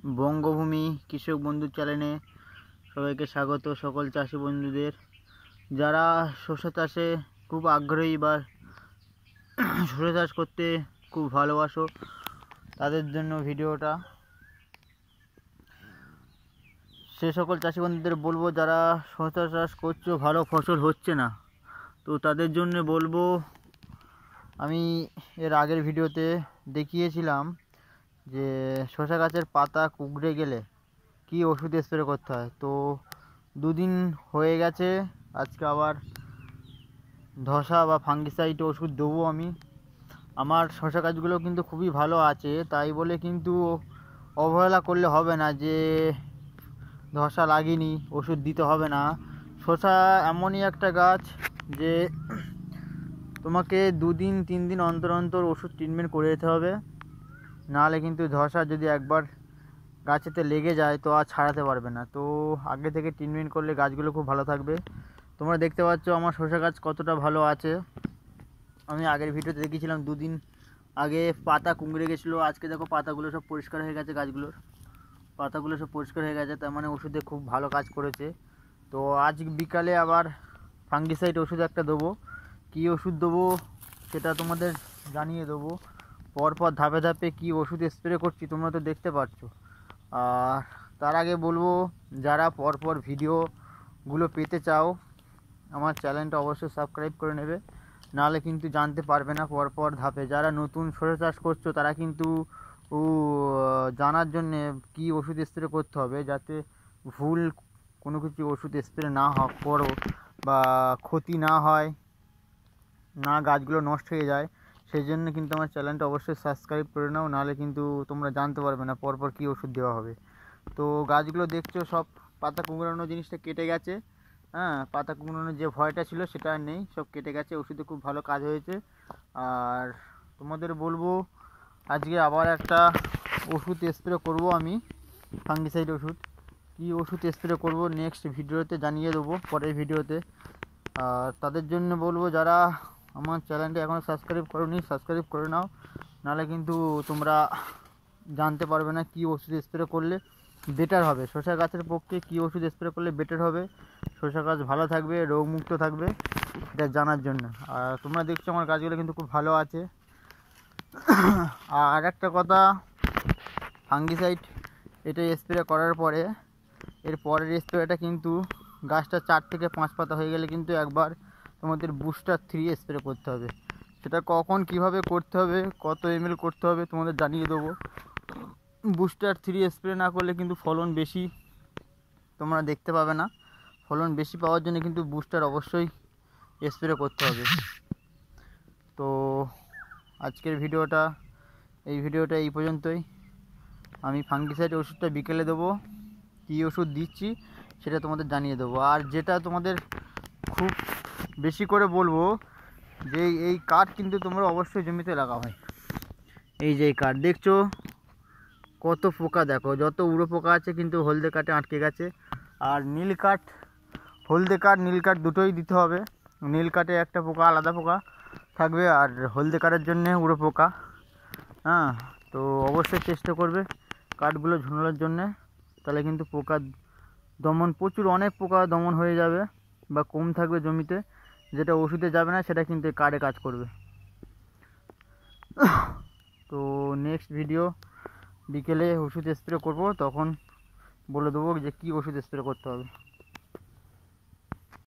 বঙ্গভূমি কৃষক বন্ধু চ্যানেলে সবাইকে স্বাগত। সকল চাষি বন্ধুদের যারা শস্য চাষে খুব আগ্রহী বা শস্য চাষ করতে খুব ভালোবাসো তাদের জন্য ভিডিওটা। সে সকল চাষি বন্ধুদের বলবো যারা শস্য চাষ করছো ভালো ফসল হচ্ছে না, তো তাদের জন্য বলবো, আমি এর আগের ভিডিওতে দেখিয়েছিলাম যে শসা গাছের পাতা কুঁকড়ে গেলে কি ওষুধ স্প্রে করতে হয়। তো দুদিন হয়ে গেছে, আজকে আবার ধসা বা ফাঙ্গিসাইড ওষুধ দেবো আমি। আমার শসা গাছগুলো কিন্তু খুবই ভালো আছে, তাই বলে কিন্তু অবহেলা করলে হবে না যে ধসা লাগেনি ওষুধ দিতে হবে না। শসা এমনই একটা গাছ যে তোমাকে 2-3 দিন অন্তর অন্তর ওষুধ ট্রিটমেন্ট করে যেতে হবে, নাহলে কিন্তু ধসা যদি একবার গাছেতে লেগে যায় তো আর ছাড়াতে পারবে না। তো আগে থেকে ট্রিটমেন্ট করলে গাছগুলো খুব ভালো থাকবে। তোমরা দেখতে পাচ্ছ আমার শসা গাছ কতটা ভালো আছে। আমি আগের ভিডিওতে দেখিয়েছিলাম 2 দিন আগে পাতা কুঁকড়ে গেছিলো, আজকে দেখো পাতাগুলো সব পরিষ্কার হয়ে গেছে, গাছগুলোর পাতাগুলো সব পরিষ্কার হয়ে গেছে, তার মানে ওষুধে খুব ভালো কাজ করেছে। তো আজ বিকালে আবার ফাঙ্গিসাইড ওষুধ একটা দেবো। কী ওষুধ দেবো সেটা তোমাদের জানিয়ে দেবো পরপর ধাপে ধাপে কী ওষুধ স্প্রে করছি তোমরা তো দেখতে পাচ্ছ। আর তার আগে বলবো, যারা পরপর ভিডিওগুলো পেতে চাও আমার চ্যানেলটা অবশ্যই সাবস্ক্রাইব করে নেবে, নাহলে কিন্তু জানতে পারবে না পরপর ধাপে। যারা নতুন সরষে চাষ করছো তারা কিন্তু জানার জন্যে কী ওষুধ স্প্রে করতে হবে, যাতে ভুল কোনো কিছু ওষুধ স্প্রে না করো বা ক্ষতি না হয়, না গাছগুলো নষ্ট হয়ে যায়, সেই জন্য কিন্তু আমার চ্যানেলটা অবশ্যই সাবস্ক্রাইব করে নাও, নাহলে কিন্তু তোমরা জানতে পারবে না পরপর কী ওষুধ দেওয়া হবে। তো গাছগুলো দেখছো সব পাতা কুঁকড়ানো জিনিসটা কেটে গেছে, হ্যাঁ, পাতা কুঁকড়ানোর যে ভয়টা ছিল সেটা আর নেই, সব কেটে গেছে, ওষুধে খুব ভালো কাজ হয়েছে। আর তোমাদের বলবো আজকে আবার একটা ওষুধ স্প্রে করব আমি, ফাঙ্গিসাইড ওষুধ। কী ওষুধ স্প্রে করব নেক্সট ভিডিওতে জানিয়ে দেবো, পরের ভিডিওতে। আর তাদের জন্য বলবো যারা আমার চ্যানেলটা এখনও সাবস্ক্রাইব করোনি সাবস্ক্রাইব করে নাও, নাহলে কিন্তু তোমরা জানতে পারবে না কী ওষুধ স্প্রে করলে বেটার হবে। শসা গাছের পক্ষে কী ওষুধ স্প্রে করলে বেটার হবে, শসা গাছ ভালো থাকবে, রোগমুক্ত থাকবে, এটা জানার জন্য। আর তোমরা দেখছো আমার গাছগুলো কিন্তু খুব ভালো আছে। আর একটা কথা, ফাঙ্গিসাইড এটা স্প্রে করার পরে এর পরের স্প্রেটা কিন্তু গাছটা 4 থেকে 5 পাতা হয়ে গেলে কিন্তু একবার তোমাদের বুস্টার 3 স্প্রে করতে হবে। সেটা কখন কিভাবে করতে হবে, কত ml করতে হবে তোমাদের জানিয়ে দেবো। বুস্টার 3 স্প্রে না করলে কিন্তু ফলন বেশি তোমরা দেখতে পাবে না। ফলন বেশি পাওয়ার জন্য কিন্তু বুস্টার অবশ্যই স্প্রে করতে হবে। তো আজকের ভিডিওটা এই পর্যন্তই। আমি ফাঙ্গিসাইড ওষুধটা বিকেলে দেবো, কী ওষুধ দিচ্ছি সেটা তোমাদের জানিয়ে দেবো। আর যেটা তোমাদের খুব বেশি করে বলবো যে এই কাঠ কিন্তু তোমরা অবশ্যই জমিতে লাগা হয়। এই যে এই কাঠ দেখছো কত পোকা, দেখো যত উড়ো পোকা আছে কিন্তু হলদে কাঠে আটকে গেছে। আর নীল কাঠ, হলদে কাঠ নীল কাঠ দুটোই দিতে হবে। নীল কাঠে একটা পোকা আলাদা পোকা থাকবে, আর হলদে কাঠের জন্যে উড়ো পোকা। হ্যাঁ, তো অবশ্যই চেষ্টা করবে কাঠগুলো ঝোলানোর জন্যে, তাহলে কিন্তু পোকা দমন অনেক পোকা দমন হয়ে যাবে বা কম থাকবে জমিতে, যেটা ওষুধে যাবে না সেটা কিন্তু কাঠে কাজ করবে। তো নেক্সট ভিডিও বিকেলে ওষুধ স্প্রে করব, তখন বলে দেবো যে কী ওষুধ স্প্রে করতে হবে।